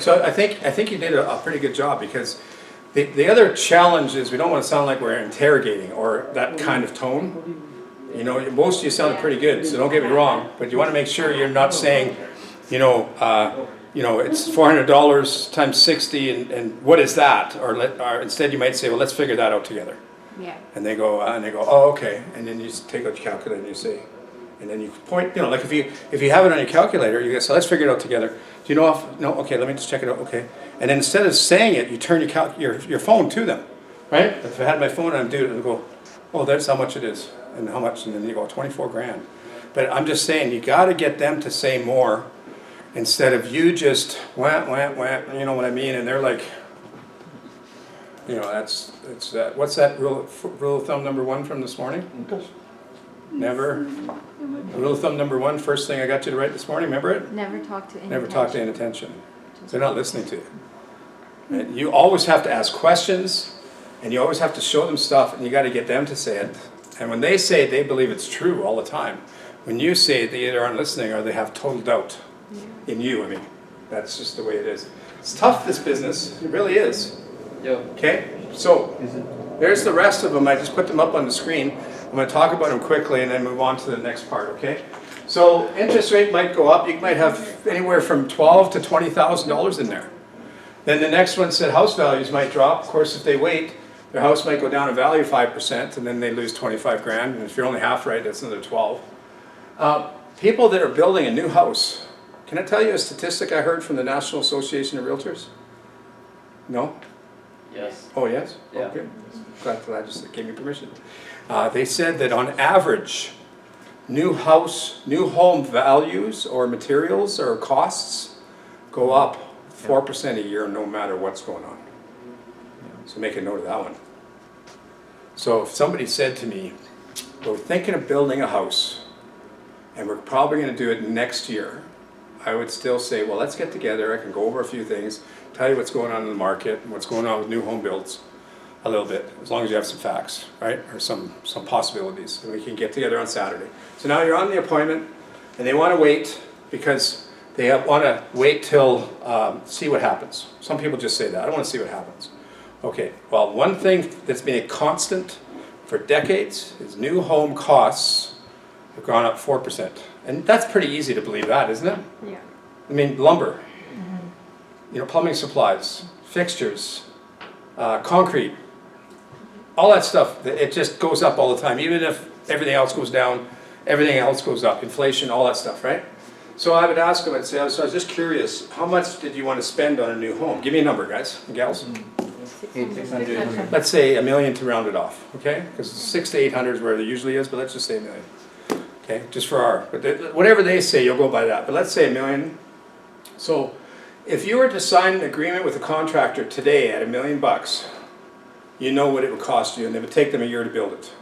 So I think you did a pretty good job, because the other challenge is we don't want to sound like we're interrogating or that kind of tone. You know, most of you sounded pretty good, so don't get me wrong, but you want to make sure you're not saying, you know, it's $400 times 60, and what is that? Or instead you might say, well, let's figure that out together. Yeah. And they go, oh, okay. And then you just take out your calculator and you say, and then you point, you know, like if you have it on your calculator, you go, so let's figure it out together. Do you know if, no, okay, let me just check it out, okay. And then instead of saying it, you turn your phone to them, right? If I had my phone and I'm doing it, and go, oh, that's how much it is, and how much, and then you go, 24 grand. But I'm just saying, you got to get them to say more, instead of you just wah, you know what I mean? And they're like, you know, it's that. What's that rule of thumb number 1 from this morning? Never. Rule of thumb number 1, first thing I got you to write this morning. Remember it? Never talk to Never talk to inattention. They're not listening to you. Right? You always have to ask questions, and you always have to show them stuff, and you got to get them to say it. And when they say it, they believe it's true all the time. When you say it, they either aren't listening or they have total doubt in you. I mean, that's just the way it is. It's tough, this business. It really is. Yeah. Okay, so there's the rest of them. I just put them up on the screen. I'm going to talk about them quickly and then move on to the next part, okay? So interest rate might go up. You might have anywhere from $12,000 to $20,000 in there. Then the next one said house values might drop. Of course, if they wait, their house might go down in value 5%, and then they lose 25 grand. And if you're only half right, that's another 12. People that are building a new house. Can I tell you a statistic I heard from the National Association of Realtors? No? Yes. Oh, yes? Yeah. Okay. Glad you just gave me permission. They said that on average, new home values or materials or costs go up 4% a year no matter what's going on. So make a note of that one. So if somebody said to me, we're thinking of building a house and we're probably going to do it next year, I would still say, well, let's get together. I can go over a few things, tell you what's going on in the market and what's going on with new home builds a little bit, as long as you have some facts, right? Or some possibilities. And we can get together on Saturday. So now you're on the appointment, and they want to wait because they want to wait till see what happens. Some people just say that. I don't want to see what happens. Okay, well, one thing that's been a constant for decades is new home costs have gone up 4%. And that's pretty easy to believe that, isn't it? Yeah. I mean, lumber, you know, plumbing supplies, fixtures, concrete, all that stuff, it just goes up all the time. Even if everything else goes down, everything else goes up. Inflation, all that stuff, right? So I would ask them, I'd say, so I was just curious, how much did you want to spend on a new home? Give me a number, guys and gals. 600. Let's say $1 million to round it off, okay? Because 600 to 800 is where it usually is, but let's just say $1 million. Okay, just for our, but whatever they say, you'll go by that. But let's say $1 million. So if you were to sign an agreement with a contractor today at $1 million, you know what it would cost you, and it would take them a year to build it.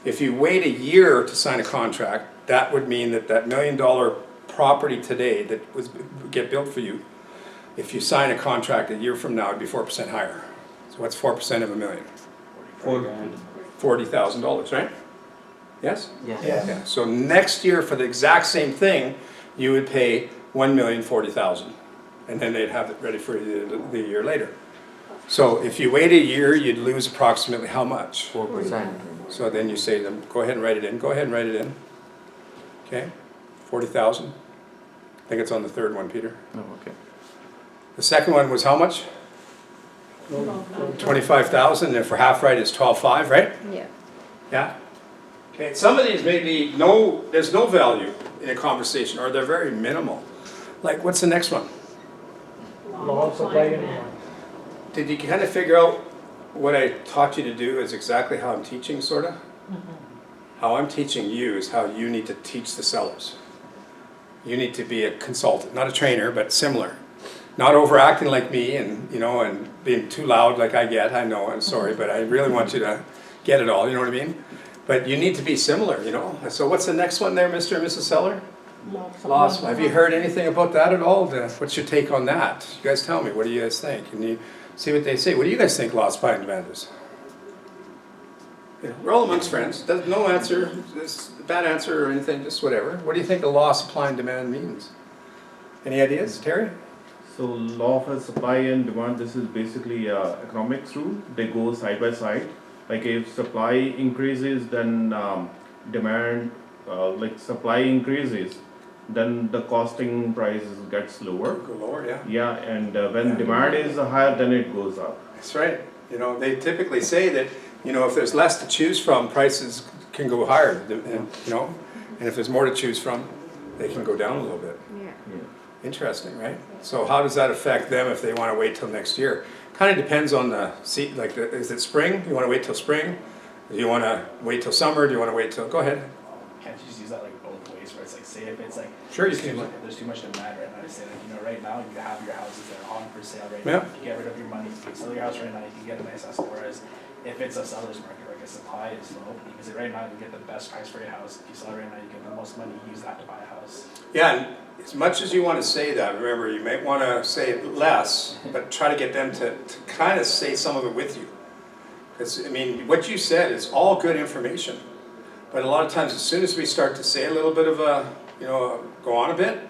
If you wait a year to sign a contract, that would mean that $1 million property today that would get built for you, if you sign a contract a year from now, it'd be 4% higher. So what's 4% of $1 million? $40,000, right? Yes? Yes. Yeah. So next year for the exact same thing, you would pay $1,040,000, and then they'd have it ready for you the year later. So if you wait a year, you'd lose approximately how much? 4%. So then you say to them, go ahead and write it in. Go ahead and write it in. Okay, 40,000. I think it's on the third one, Peter. Oh, okay. The second one was how much? 25,000. And for half right, it's 12.5, right? Yeah. Yeah. Okay. Some of these may be there's no value in a conversation, or they're very minimal. Like, what's the next one? Law supply and demand. Did you kind of figure out what I taught you to do is exactly how I'm teaching, sort of? How I'm teaching you is how you need to teach the sellers. You need to be a consultant, not a trainer, but similar. Not overacting like me and, you know, and being too loud like I get. I know, I'm sorry, but I really want you to get it all, you know what I mean? But you need to be similar, you know? So what's the next one there, Mr. and Mrs. Seller? Loss. Have you heard anything about that at all? What's your take on that? You guys tell me, what do you guys think? And you see what they say. What do you guys think loss, supply, and demand is? Yeah, we're all amongst friends. There's no answer, there's a bad answer or anything, just whatever. What do you think the law, supply, and demand means? Any ideas, Terry? So So law of supply and demand, this is basically economics rule. They go side by side. Like if supply increases, then demand, like supply increases, then the costing price gets lower. Go lower, yeah. Yeah, and when demand is higher, then it goes up. That's right. You know, they typically say that, you know, if there's less to choose from, prices can go higher, and, you know, and if there's more to choose from, they can go down a little bit. Yeah. Yeah. Interesting, right? So how does that affect them if they want to wait till next year? Kind of depends on the seat, like, is it spring? You want to wait till spring? Do you want to wait till summer? Do you want to wait till, go ahead. Can't you just use that like both ways, where it's like, say if it's like, Sure, you there's can. there's too much demand right now, to say like, you know, right now, you have your houses that are on for sale right Yeah. now, you get rid of your money, you can sell your house right now, you can get a nice house, whereas if it's a seller's market, like a supply is low, because right now, you get the best price for your house, if you sell it right now, you get the most money, you use that to buy a house. Yeah, and as much as you want to say that, remember, you might want to say less, but try to get them to kind of say some of it with you. Because, I mean, what you said is all good information. But a lot of times, as soon as we start to say a little bit of a, you know, go on a bit,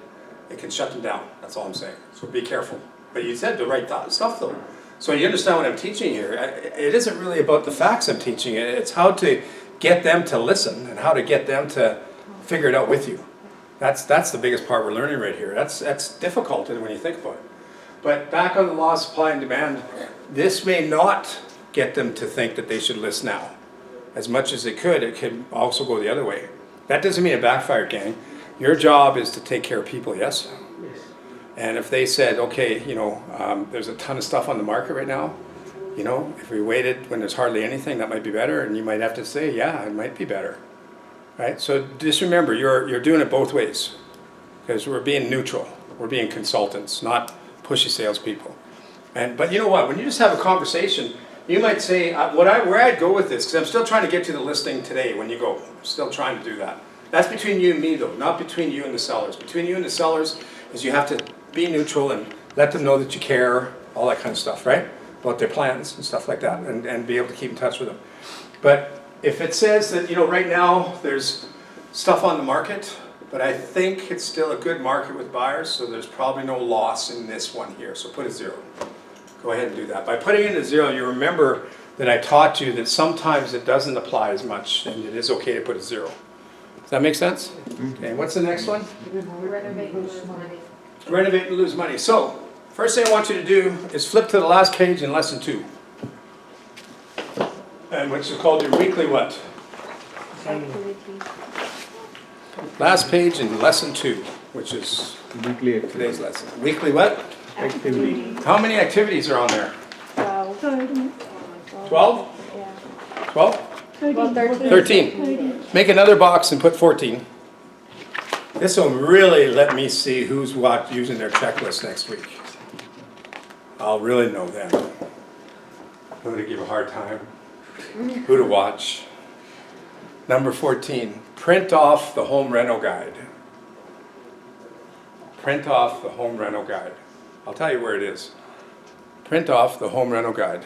it can shut them down. That's all I'm saying. So be careful. But you said the right stuff, though. So you understand what I'm teaching here. It isn't really about the facts I'm teaching. It's how to get them to listen and how to get them to figure it out with you. That's the biggest part we're learning right here. That's difficult when you think about it. But back on the law of supply and demand, this may not get them to think that they should list now. As much as it could also go the other way. That doesn't mean it backfired, gang. Your job is to take care of people, yes? Yes. And if they said, okay, you know, there's a ton of stuff on the market right now, you know, if we waited when there's hardly anything, that might be better, and you might have to say, yeah, it might be better. Right? So just remember, you're doing it both ways. Because we're being neutral. We're being consultants, not pushy salespeople. But you know what? When you just have a conversation, you might say, where I'd go with this, because I'm still trying to get to the listing today when you go. I'm still trying to do that. That's between you and me, though, not between you and the sellers. Between you and the sellers is you have to be neutral and let them know that you care, all that kind of stuff, right? About their plans and stuff like that, and be able to keep in touch with them. But if it says that, you know, right now there's stuff on the market, but I think it's still a good market with buyers, so there's probably no loss in this one here. So put a 0. Go ahead and do that. By putting in a 0, you remember that I taught you that sometimes it doesn't apply as much, and it is okay to put a 0. Does that make sense? Okay, what's the next one? Renovate and lose money. Renovate and lose money. So, first thing I want you to do is flip to the last page in lesson 2. And which is called your weekly what? Activity. Last page in lesson 2, which is Weekly activity. today's lesson. Weekly what? Activity. How many activities are on there? 12. 12? Yeah. 12? Well, 13. 13. Make another box and put 14. This will really let me see who's using their checklist next week. I'll really know then. Who to give a hard time, who to watch. Number 14, print off the home rental guide. Print off the home rental guide. I'll tell you where it is. Print off the home rental guide.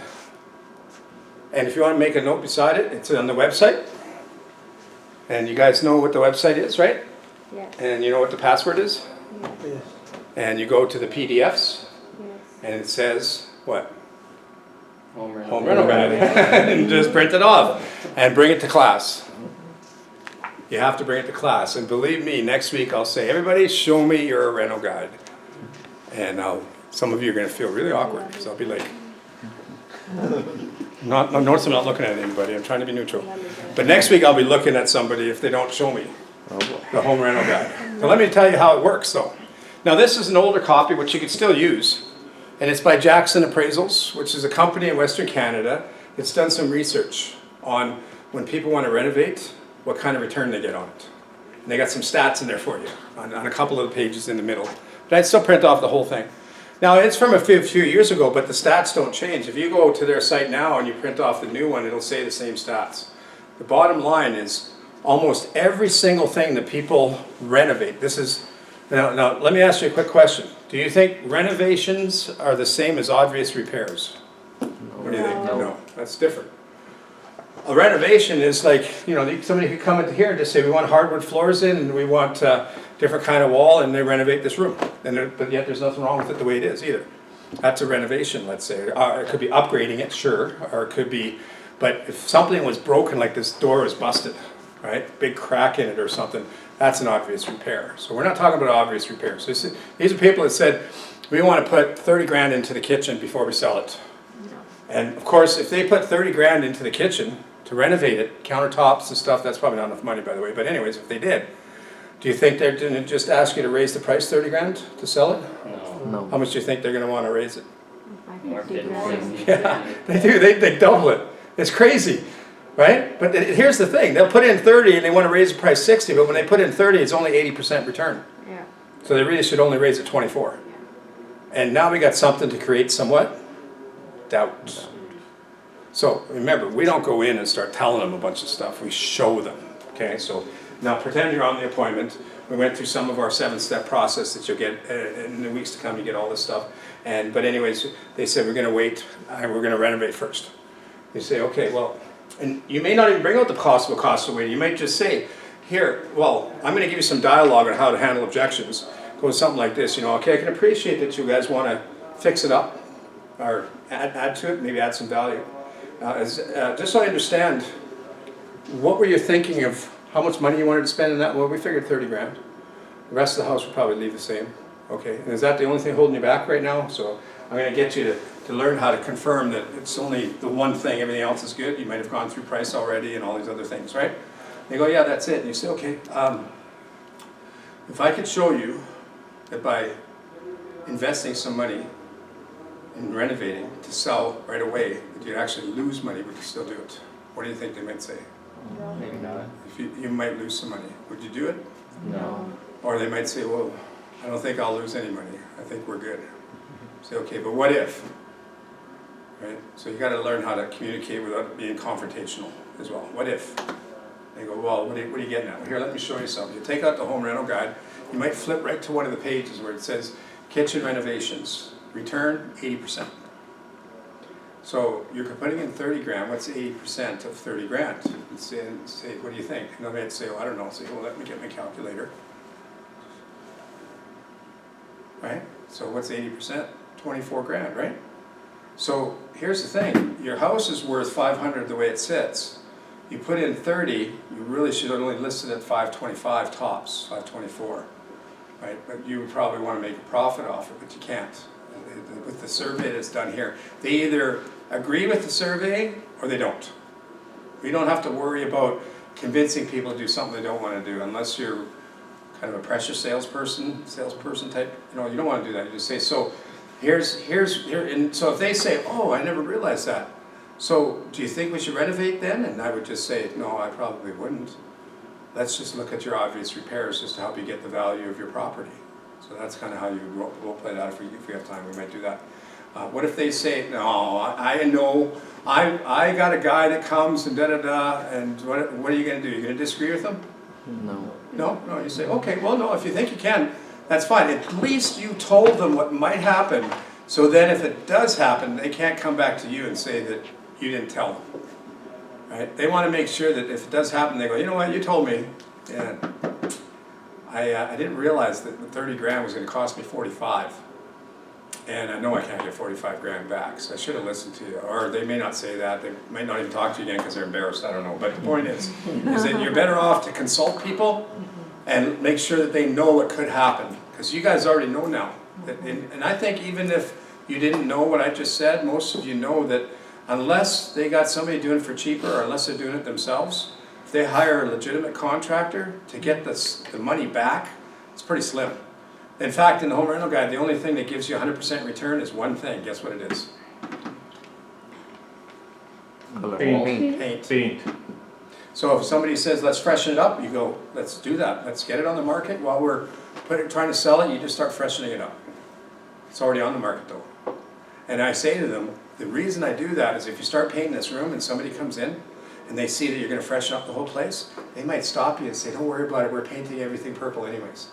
And if you want to make a note beside it, it's on the website. And you guys know what the website is, right? Yes. And you know what the password is? Yes. Yes. And you go to the PDFs, Yes. and it says, what? Home Home rental guide. And just print it off and bring it to class. You have to bring it to class. And believe me, next week I'll say, everybody show me your rental guide. And some of you are going to feel really awkward, because I'll be like, notice I'm not looking at anybody, I'm trying to be neutral. But next week I'll be looking at somebody if they don't show me the home rental guide. So let me tell you how it works though. Now this is an older copy which you could still use. And it's by Jackson Appraisals, which is a company in Western Canada. It's done some research on when people want to renovate, what kind of return they get on it. And they got some stats in there for you on a couple of the pages in the middle. But I'd still print off the whole thing. Now it's from a few years ago, but the stats don't change. If you go to their site now and you print off the new one, it'll say the same stats. The bottom line is almost every single thing that people renovate. This is, now let me ask you a quick question. Do you think renovations are the same as obvious repairs? What do you think? No, that's different. A renovation is like, you know, somebody could come into here and just say, we want hardwood floors in, and we want different kind of wall, and they renovate this room. But yet there's nothing wrong with it the way it is either. That's a renovation, let's say. It could be upgrading it, sure, or it could be, but if something was broken, like this door was busted, right? Big crack in it or something, that's an obvious repair. So we're not talking about obvious repairs. These are people that said, we want to put 30 grand into the kitchen before we sell it. And of course, if they put 30 grand into the kitchen to renovate it, countertops and stuff, that's probably not enough money, by the way, but anyways, if they did, do you think they're gonna just ask you to raise the price 30 grand to sell it? No. How much do you think they're gonna wanna raise it? More 50 50. grand. Yeah, they do, they double it. It's crazy, right? But here's the thing, they'll put in 30 and they wanna raise the price 60, but when they put in 30, it's only 80% return. Yeah. So they really should only raise it 24. And now we got something to create somewhat doubt. So remember, we don't go in and start telling them a bunch of stuff, we show them, okay? So now pretend you're on the appointment. We went through some of our 7-step process that you'll get in the weeks to come, you get all this stuff. But anyways, they said, we're gonna wait, we're gonna renovate first. You say, okay, well, and you may not even bring out the possible cost of waiting. You might just say, here, well, I'm gonna give you some dialogue on how to handle objections. Go something like this, you know, okay, I can appreciate that you guys wanna fix it up or add to it, maybe add some value. Just so I understand, what were you thinking of how much money you wanted to spend in that? Well, we figured 30 grand. The rest of the house would probably leave the same. Okay, and is that the only thing holding you back right now? So I'm gonna get you to learn how to confirm that it's only the one thing, everything else is good. You might have gone through price already and all these other things, right? They go, yeah, that's it. And you say, okay, if I could show you that by investing some money in renovating to sell right away, that you'd actually lose money, would you still do it? What do you think they might say? Maybe not. If you might lose some money, would you do it? No. Or they might say, well, I don't think I'll lose any money. I think we're good. Say, okay, but what if? Right? So you got to learn how to communicate without being confrontational as well. What if? They go, well, what are you getting at? Well, here, let me show you something. You take out the home rental guide. You might flip right to one of the pages where it says kitchen renovations, return 80%. So you're putting in 30 grand, what's 80% of 30 grand? And say, what do you think? And they might say, well, I don't know. Say, well, let me get my calculator. Right? So what's 80%? 24 grand, right? So here's the thing, your house is worth 500 the way it sits. You put in 30, you really should only list it at 525 tops, 524, right? But you would probably want to make a profit off it, but you can't. With the survey that's done here, they either agree with the survey or they don't. We don't have to worry about convincing people to do something they don't want to do unless you're kind of a precious salesperson type. You know, you don't want to do that. You just say, so here, and so if they say, oh, I never realized that. So do you think we should renovate then? And I would just say, no, I probably wouldn't. Let's just look at your obvious repairs just to help you get the value of your property. So that's kind of how you role play that. If we have time, we might do that. What if they say, no, I know, I got a guy that comes and da-da-da, and what are you going to do? You're going to disagree with them? No. No, you say, okay, well, no, if you think you can, that's fine. At least you told them what might happen, so then if it does happen, they can't come back to you and say that you didn't tell them. Right? They want to make sure that if it does happen, they go, you know what, you told me, and I didn't realize that the 30 grand was going to cost me 45. And I know I can't get 45 grand back, so I should have listened to you. Or they may not say that, they might not even talk to you again because they're embarrassed, I don't know. But the point is that you're better off to consult people and make sure that they know what could happen. Because you guys already know now. And I think even if you didn't know what I just said, most of you know that unless they got somebody doing it for cheaper or unless they're doing it themselves, if they hire a legitimate contractor to get the money back, it's pretty slim. In fact, in the home rental guide, the only thing that gives you 100% return is one thing. Guess what it is? Color. Paint. Paint. So if somebody says, let's freshen it up, you go, let's do that. Let's get it on the market. While we're trying to sell it, you just start freshening it up. It's already on the market though. And I say to them, the reason I do that is if you start painting this room and somebody comes in and they see that you're going to freshen up the whole place, they might stop you and say, don't worry about it, we're painting everything purple anyways.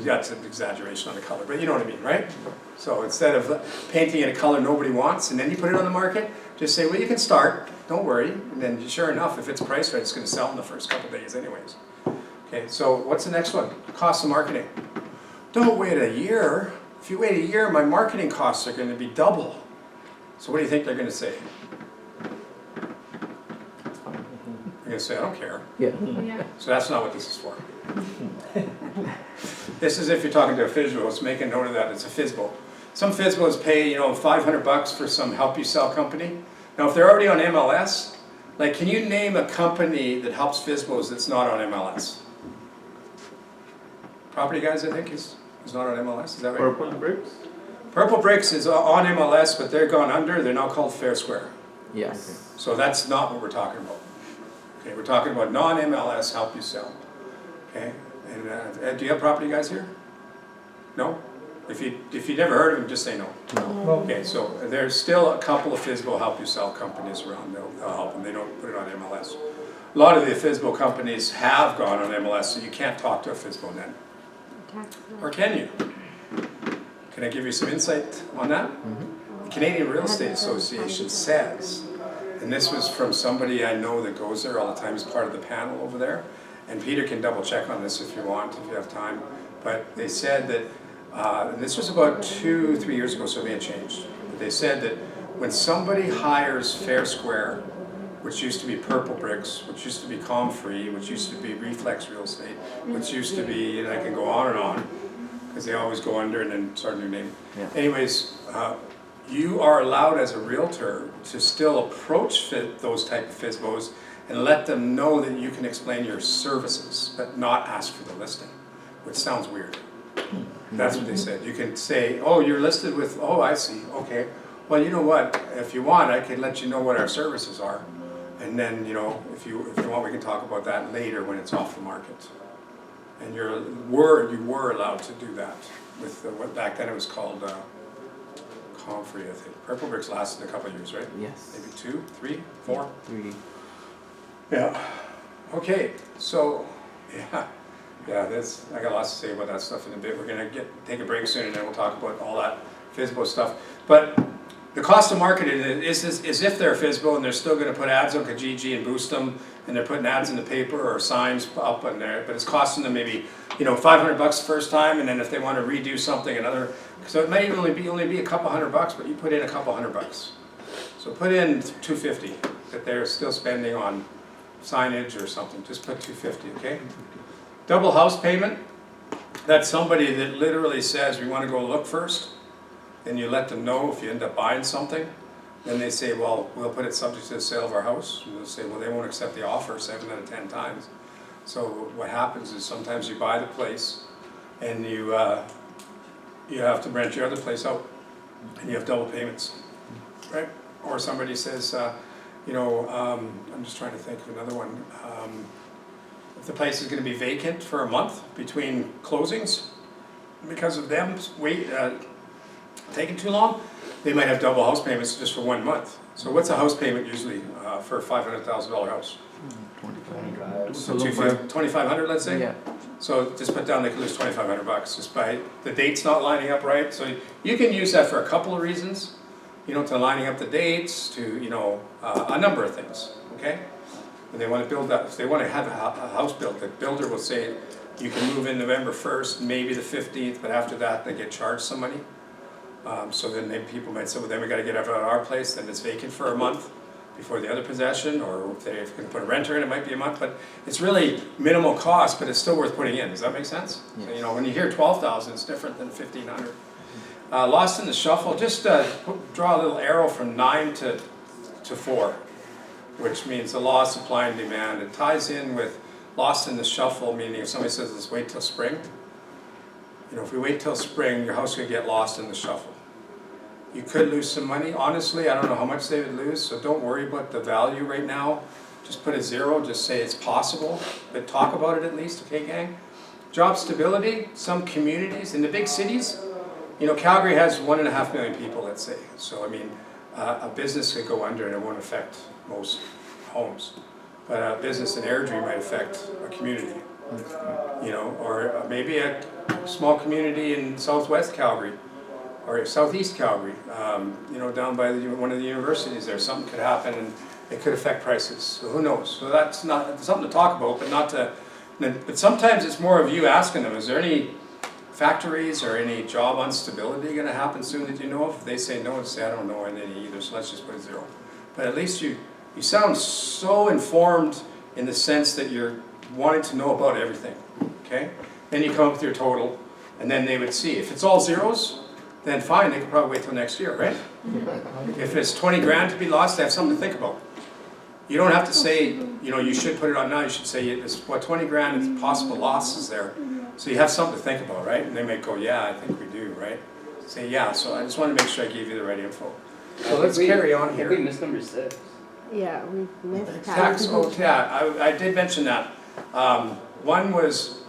That's an exaggeration on the color, but you know what I mean, right? So instead of painting in a color nobody wants and then you put it on the market, just say, well, you can start, don't worry. And then sure enough, if it's priced right, it's going to sell in the first couple of days anyways. Okay, so what's the next one? Cost of marketing. Don't wait a year. If you wait a year, my marketing costs are gonna be double. So what do you think they're gonna say? That's fine. They're gonna say, I don't care. Yeah. Yeah. So that's not what this is for. This is if you're talking to a FSBO, so make a note of that, it's a FSBO. Some FSBOs pay, you know, $500 for some help you sell company. Now, if they're already on MLS, like, can you name a company that helps FSBOs that's not on MLS? Property Guys, I think, is not on MLS, is that right? Purple bricks? Purple Bricks is on MLS, but they're gone under, they're now called Fair Square. Yes. So that's not what we're talking about. Okay, we're talking about non-MLS help you sell. Okay, and do you have Property Guys here? No? If you never heard of them, just say no. No. No, Okay, so there's still a couple of FSBO help you sell companies around, they'll help them, they don't put it on MLS. A lot of the FSBO companies have gone on MLS, so you can't talk to a FSBO then. Or can you? Can I give you some insight on that? The Canadian Real Estate Association says, and this was from somebody I know that goes there all the time, as part of the panel over there, and Peter can double check on this if you want, if you have time, but they said that, and this was about 2-3 years ago, so it may have changed, but they said that when somebody hires Fair Square, which used to be Purple Bricks, which used to be Comfree, which used to be Reflex Real Estate, which used to be, and I can go on, because they always go under and then start a new name. Yeah. Anyways, you are allowed as a realtor to still approach those type of FSBOs and let them know that you can explain your services, but not ask for the listing, which sounds weird. That's what they said. You can say, oh, you're listed with, oh, I see, okay. Well, you know what, if you want, I can let you know what our services are. And then, you know, if you want, we can talk about that later when it's off the market. And you were allowed to do that with, what back then it was called Comfree, I think. Purple Bricks lasted a couple of years, right? Yes. Maybe 2, 3, 4? 3D. Yeah. Okay, so, yeah, I got lots to say about that stuff in a bit. We're gonna take a break soon and then we'll talk about all that FSBO stuff. But the cost of marketing is if they're a FSBO and they're still gonna put ads on Kijiji and boost them, and they're putting ads in the paper or signs up on there, but it's costing them maybe, you know, $500 the first time, and then if they wanna redo something, another, so it might only be a couple $100, but you put in a couple $100. So put in $250 that they're still spending on signage or something, just put $250, okay? Double house payment, that's somebody that literally says, we wanna go look first, then you let them know if you end up buying something, then they say, well, we'll put it subject to the sale of our house, and they'll say, well, they won't accept the offer 7 out of 10 times. So what happens is sometimes you buy the place, and you have to rent your other place out, and you have double payments, right? Or somebody says, you know, I'm just trying to think of another one. If the place is gonna be vacant for a month between closings, because of them taking too long, they might have double house payments just for 1 month. So what's a house payment usually for a $500,000 house? 25. So 2,500, let's say? Yeah. So just put down they could lose $2,500 just by the dates not lining up right. So you can use that for a couple of reasons, you know, to lining up the dates, to, you know, a number of things, okay? And they want to build that, if they want to have a house built, the builder will say you can move in November 1st, maybe the 15th, but after that they get charged some money. So then people might say, well, then we got to get out of our place, then it's vacant for a month before the other possession, or if they're going to put a renter in, it might be a month, but it's really minimal cost, but it's still worth putting in. Does that make sense? Yes. So, you know, when you hear 12,000, it's different than 1,500. Lost in the shuffle, just draw a little arrow from 9 to 4, which means the law of supply and demand. It ties in with lost in the shuffle, meaning if somebody says, let's wait till spring, you know, if we wait till spring, your house could get lost in the shuffle. You could lose some money. Honestly, I don't know how much they would lose, so don't worry about the value right now. Just put a 0, just say it's possible, but talk about it at least, okay, gang? Job stability, some communities in the big cities, you know, Calgary has 1.5 million people, let's say. So, I mean, a business could go under and it won't affect most homes. But a business in Airdrie might affect a community, you know, or maybe a small community in southwest Calgary or southeast Calgary, you know, down by one of the universities there. Something could happen and it could affect prices. So who knows? So that's not something to talk about, but not to But sometimes it's more of you asking them, is there any factories or any job instability gonna happen soon that you know of? If they say no, say I don't know any either, so let's just put a 0. But at least you sound so informed in the sense that you're wanting to know about everything, okay? Then you come up with your total, and then they would see. If it's all zeros, then fine, they could probably wait till next year, right? If it's 20 grand to be lost, they have something to think about. You don't have to say, you know, you should put it on now, you should say, it's what, 20 grand is possible losses there. So you have something to think about, right? And they may go, yeah, I think we do, right? Say, yeah, so I just want to make sure I gave you the right info. So let's carry on We here. missed number 6. Yeah, we missed Tax, oh, yeah, I did mention that. One was,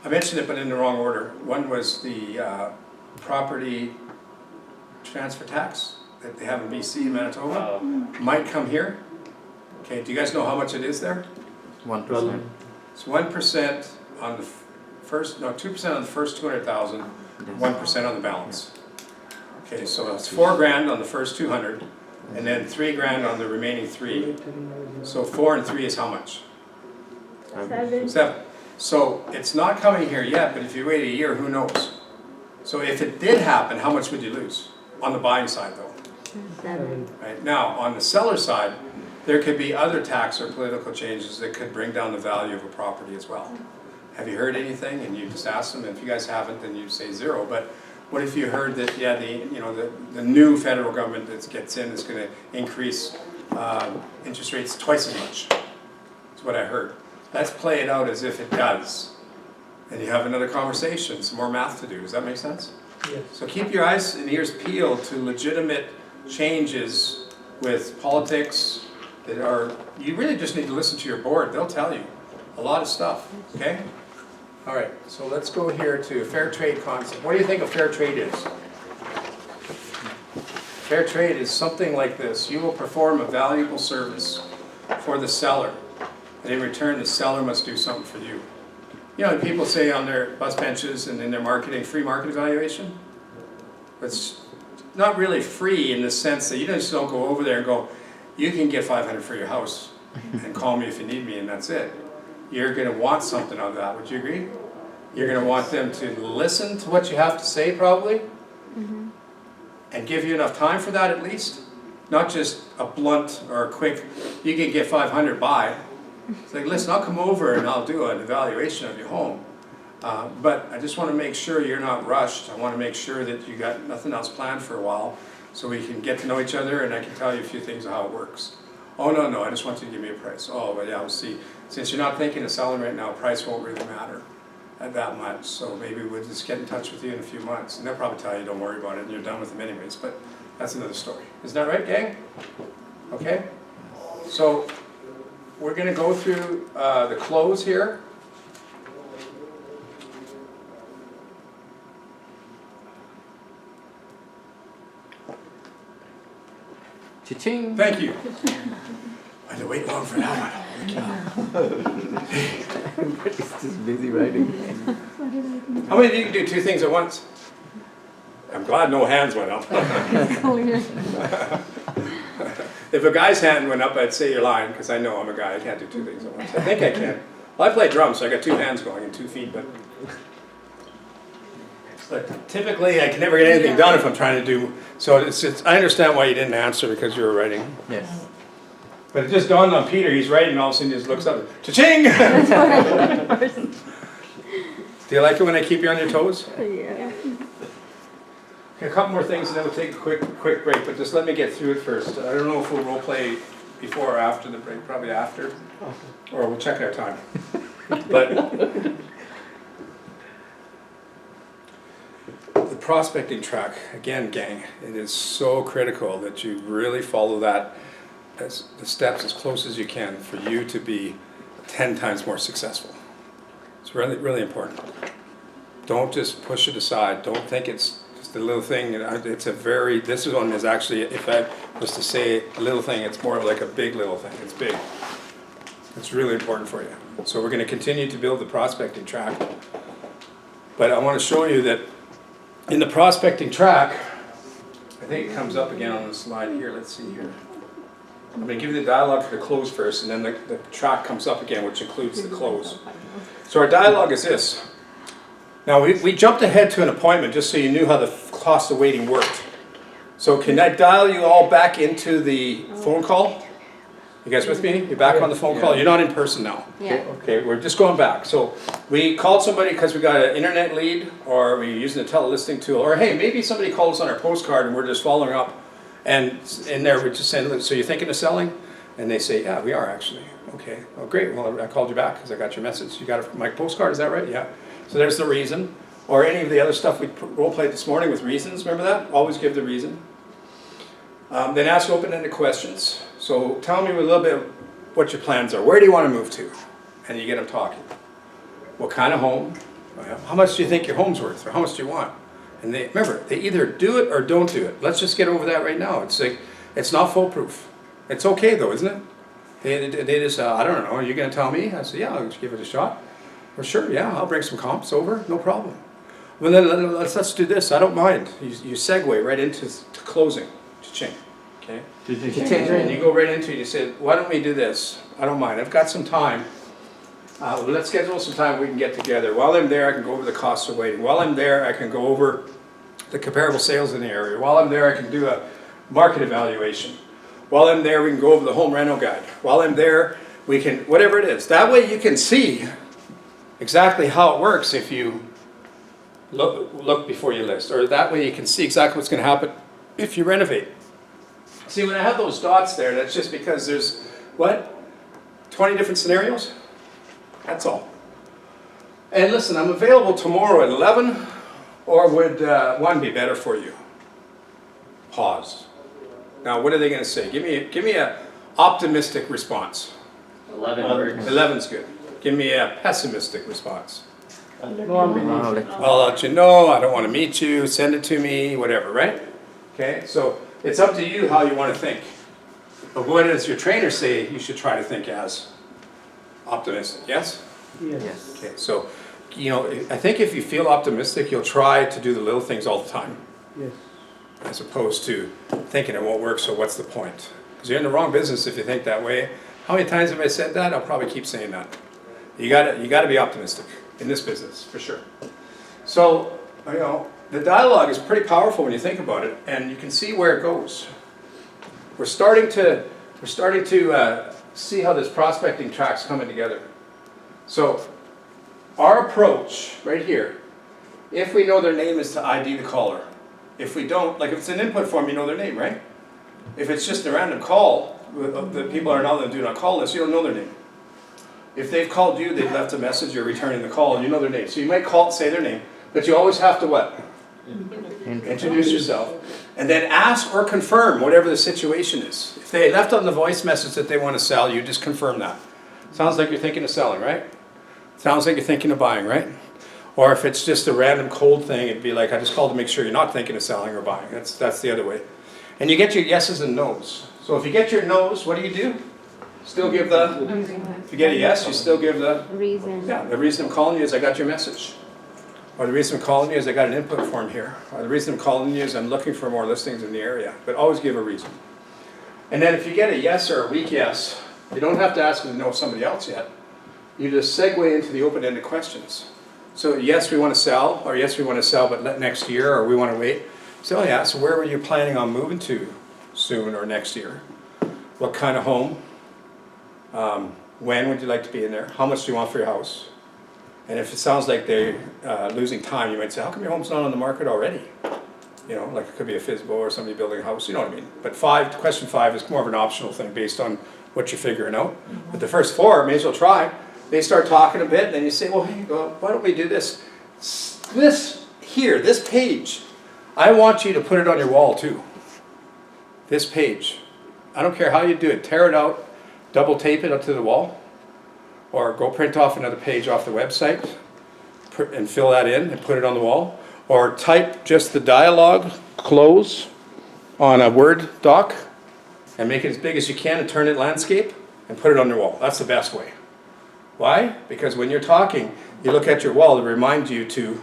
I mentioned it but in the wrong order. One was the property transfer tax that they have in BC and Manitoba. Might come here. Okay, do you guys know how much it is there? 1%. It's 1% on the first, no, 2% on the first 200,000, 1% on the balance. Okay, so it's 4 grand on the first 200, and then 3 grand on the remaining 3. So 4 and 3 is how much? 7. 7. So it's not coming here yet, but if you wait a year, who knows? So if it did happen, how much would you lose? On the buying side though. 7. Right, now, on the seller side, there could be other tax or political changes that could bring down the value of a property as well. Have you heard anything? And you just ask them, if you guys haven't, then you say 0. But what if you heard that, yeah, the new federal government that gets in is gonna increase interest rates twice as much? That's what I heard. Let's play it out as if it does. And you have another conversation, some more math to do. Does that make sense? Yes. So keep your eyes and ears peeled to legitimate changes with politics that are, you really just need to listen to your board. They'll tell you a lot of stuff, okay? All right, so let's go here to fair trade concept. What do you think a fair trade is? Fair trade is something like this. You will perform a valuable service for the seller, and in return the seller must do something for you. You know, people say on their bus benches and in their marketing, free market evaluation. It's not really free in the sense that you just don't go over there and go, you can get 500 for your house and call me if you need me and that's it. You're gonna want something out of that, would you agree? You're gonna want them to listen to what you have to say probably, and give you enough time for that at least. Not just a blunt or a quick, you can get 500 by. It's like, listen, I'll come over and I'll do an evaluation of your home. But I just want to make sure you're not rushed. I want to make sure that you got nothing else planned for a while so we can get to know each other and I can tell you a few things of how it works. Oh, no, I just want you to give me a price. Oh, but yeah, we'll see. Since you're not thinking of selling right now, price won't really matter at that much. So maybe we'll just get in touch with you in a few months. And they'll probably tell you, don't worry about it, and you're done with them anyways. But that's another story. Isn't that right, gang? Okay? So we're going to go through the close here. Cha-ching! Thank you. I had to wait long for that one. Everybody's just busy writing. How many of you can do 2 things at once? I'm glad no hands went up. If a guy's hand went up, I'd say you're lying, because I know I'm a guy. I can't do 2 things at once. I think I can. Well, I play drums, so I got 2 hands going and 2 feet, but typically I can never get anything done if I'm trying to do. So I understand why you didn't answer because you were writing. Yes. But it just dawned on Peter. He's writing, and all of a sudden he just looks up. Cha-ching! Do you like it when I keep you on your toes? Yeah. Okay, a couple more things and then we'll take a quick break, but just let me get through it first. I don't know if we'll role play before or after the break, probably after, or we'll check our time. But the prospecting track, again, gang, it is so critical that you really follow that as the steps as close as you can for you to be 10 times more successful. It's really, really important. Don't just push it aside. Don't think it's just a little thing. It's a very, this one is actually, if I was to say a little thing, it's more like a big little thing. It's big. It's really important for you. So we're going to continue to build the prospecting track. But I want to show you that in the prospecting track, I think it comes up again on the slide here. Let's see here. I'm gonna give you the dialogue for the close first, and then the track comes up again, which includes the close. So our dialogue is this. Now, we jumped ahead to an appointment just so you knew how the cost of waiting worked. So can I dial you all back into the phone call? You guys with me? You're back on the phone call? You're not in person now. Yeah. Okay, we're just going back. So we called somebody because we got an internet lead, or we're using a telelisting tool, or hey, maybe somebody called us on our postcard and we're just following up. And in there, we're just saying, so you're thinking of selling? And they say, yeah, we are actually. Okay, well, great. Well, I called you back because I got your message. You got my postcard, is that right? Yeah. So there's the reason. Or any of the other stuff we role played this morning with reasons, remember that? Always give the reason. Then ask open-ended questions. So tell me a little bit what your plans are. Where do you want to move to? And you get them talking. What kind of home? How much do you think your home's worth? Or how much do you want? And they remember, they either do it or don't do it. Let's just get over that right now. It's like, it's not foolproof. It's okay though, isn't it? They just, I don't know, are you going to tell me? I said, yeah, I'll just give it a shot. Well, sure, yeah, I'll bring some comps over, no problem. Well, then let's do this. I don't mind. You segue right into closing. Cha-ching. Okay? And you go right into it. You say, why don't we do this? I don't mind. I've got some time. Let's schedule some time we can get together. While I'm there, I can go over the costs of waiting. While I'm there, I can go over the comparable sales in the area. While I'm there, I can do a market evaluation. While I'm there, we can go over the home rental guide. While I'm there, we can, whatever it is. That way you can see exactly how it works if you look before you list. Or that way you can see exactly what's going to happen if you renovate. See, when I have those dots there, that's just because there's, what, 20 different scenarios? That's all. And listen, I'm available tomorrow at 11, or would 1 be better for you? Pause. Now, what are they going to say? Give me a optimistic response. 11 works. 11's good. Give me a pessimistic response. No, I'm being Wow, honest. like, I'll let you know, I don't want to meet you, send it to me, whatever, right? Okay, so it's up to you how you want to think. But what does your trainer say you should try to think as? Optimistic, yes? Yes. yes. Okay, so, you know, I think if you feel optimistic, you'll try to do the little things all the time, Yes. as opposed to thinking it won't work, so what's the point? Because you're in the wrong business if you think that way. How many times have I said that? I'll probably keep saying that. You gotta be optimistic in this business, for sure. So, you know, the dialogue is pretty powerful when you think about it, and you can see where it goes. We're starting to see how this prospecting track's coming together. So, our approach right here, if we know their name, is to ID the caller. If we don't, like if it's an input form, you know their name, right? If it's just a random call, the people are not on the do not call list, you don't know their name. If they've called you, they've left a message, you're returning the call, and you know their name. So you might call, say their name, but you always have to what? Introduce yourself. And then ask or confirm whatever the situation is. If they left on the voice message that they want to sell, you just confirm that. Sounds like you're thinking of selling, right? Sounds like you're thinking of buying, right? Or if it's just a random cold thing, it'd be like, I just called to make sure you're not thinking of selling or buying. That's the other way. And you get your yeses and nos. So if you get your nos, what do? Still give the, if you get a yes, you still give the, Reason. yeah, the reason I'm calling you is I got your message. Or the reason I'm calling you is I got an input form here. Or the reason I'm calling you is I'm looking for more listings in the area. But always give a reason. And then if you get a yes or a weak yes, you don't have to ask them to know somebody else yet. You just segue into the open-ended questions. So yes, we want to sell, or yes, we want to sell, but next year, or we want to wait. So oh yeah, so where were you planning on moving to soon or next year? What kind of home? When would you like to be in there? How much do you want for your house? And if it sounds like they're losing time, you might say, how come your home's not on the market already? You know, like it could be a FSBO or somebody building a house, you know what I mean? But question 5 is more of an optional thing based on what you're figuring out. But the first 4, may as well try. They start talking a bit, and then you say, well, hey, why don't we do this? This here, this page, I want you to put it on your wall too. This page. I don't care how you do it. Tear it out, double tape it up to the wall, or go print off another page off the website and fill that in and put it on the wall, or type just the dialogue close on a Word doc and make it as big as you can and turn it landscape and put it on your wall. That's the best way. Why? Because when you're talking, you look at your wall to remind you to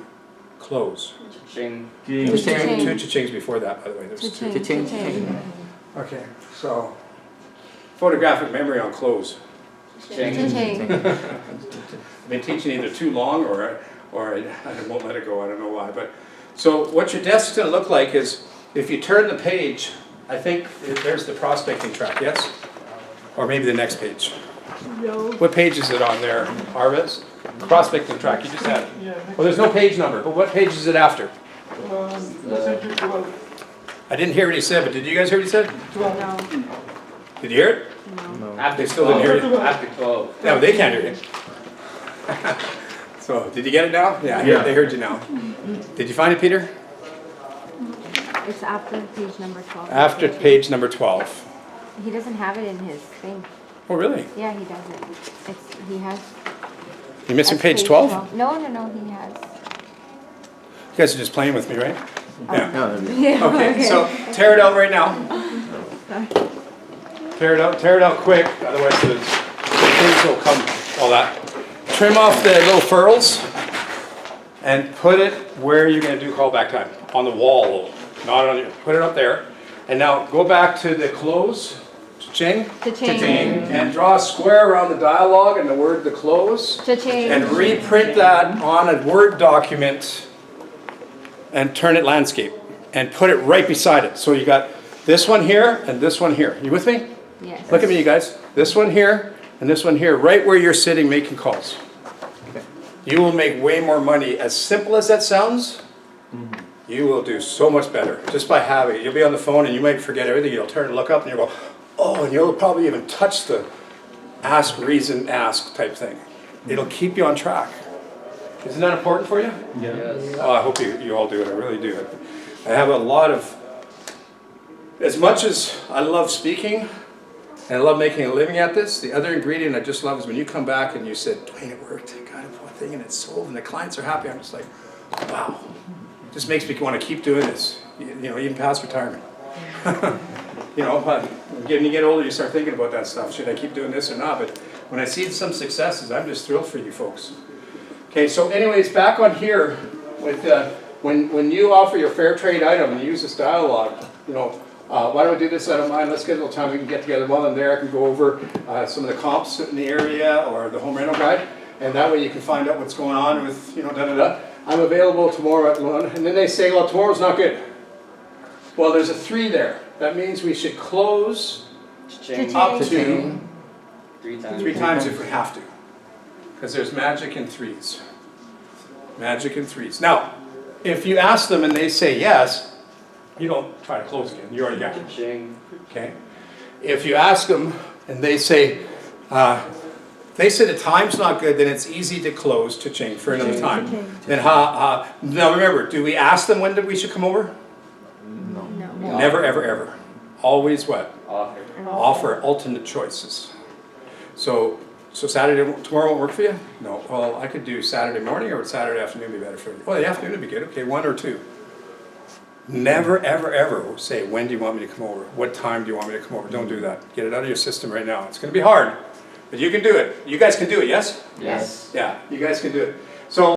close. Ching. There's two Cha-ching. cha-chings before that, by the way. There's two. Cha-ching. Cha-ching. Okay, so photographic memory on clothes. Cha-ching. I've been teaching either too long or I won't let it go, I don't know why. But so what your desk's gonna look like is, if you turn the page, I think there's the prospecting track, yes? Or maybe the next page. No. What page is it on there, Arviz? Prospecting track, you just had it. Yeah, Well, there's no page number, but what page is it after? listen to 12. I didn't hear what he said, but did you guys hear what he said? 12. No, Did you hear it? no. After They still didn't hear 12. you. After 12. Yeah, but they can't hear you. So, did you get it now? Yeah, Yeah. they heard you now. Did you find it, Peter? It's after page number 12. After page number 12. He doesn't have it in his thing. Oh, really? Yeah, he doesn't. He has. You missing that's page 12? No, he has. You guys are just playing with me, right? Yeah. No, that'd be- Yeah, Okay, so tear it out right now. Tear it out quick, otherwise the things will come, all that. Trim off the little furls and put it where you're gonna do callback time, on the wall, not on your, put it up there. And now go back to the close, cha-ching, Cha-ching. and draw a square around the dialogue and the word the close. Cha-ching. And reprint that on a Word document and turn it landscape and put it right beside it. So you got this one here and this one here. You with me? Yes. Look at me, you guys. This one here and this one here, right where you're sitting making calls. You will make way more money. As simple as that sounds, you will do so much better just by having it. You'll be on the phone and you might forget everything. You'll turn and look up and you'll go, oh, and you'll probably even touch the ask, reason, ask type thing. It'll keep you on track. Isn't that important for you? Yes. Oh, I hope you all do it, I really do. I have a lot of, as much as I love speaking, and I love making a living at this, the other ingredient I just love is when you come back and you said, Dwayne, it worked, I got a thing and it's sold and the clients are happy, I'm just like, wow. It just makes me want to keep doing this, you know, even past retirement. You know, but when you get older, you start thinking about that stuff. Should I keep doing this or not? But when I see some successes, I'm just thrilled for you folks. Okay, so anyways, back on here, with when you offer your fair trade item and you use this dialogue, you know, why don't we do this? I don't mind. Let's get a little time. We can get together. While I'm there, I can go over some of the comps in the area or the home rental guide, and that way you can find out what's going on with, you know, da-da-da. I'm available tomorrow at 1, and then they say, well, tomorrow's not good. Well, there's a 3 there. That means we should close Cha-ching. up to Cha-ching. 3 times. 3 times if we have to. Because there's magic in 3s. Magic in 3s. Now, if you ask them and they say yes, you don't try to close again. You already got it. Cha-ching. Okay? If you ask them and they say the time's not good, then it's easy to close to change for another time. Then now remember, do we ask them when we should come over? No. Never, ever, ever. Always what? Offer. Offer alternate choices. So Saturday, tomorrow won't work for you? No. Well, I could do Saturday morning, or would Saturday afternoon be better for you? Well, the afternoon would be good. Okay, 1 or 2. Never, ever, ever say, when do you want me to come over? What time do you want me to come over? Don't do that. Get it out of your system right now. It's going to be hard, but you can do it. You guys can do it, yes? Yes. Yeah, you guys can do it.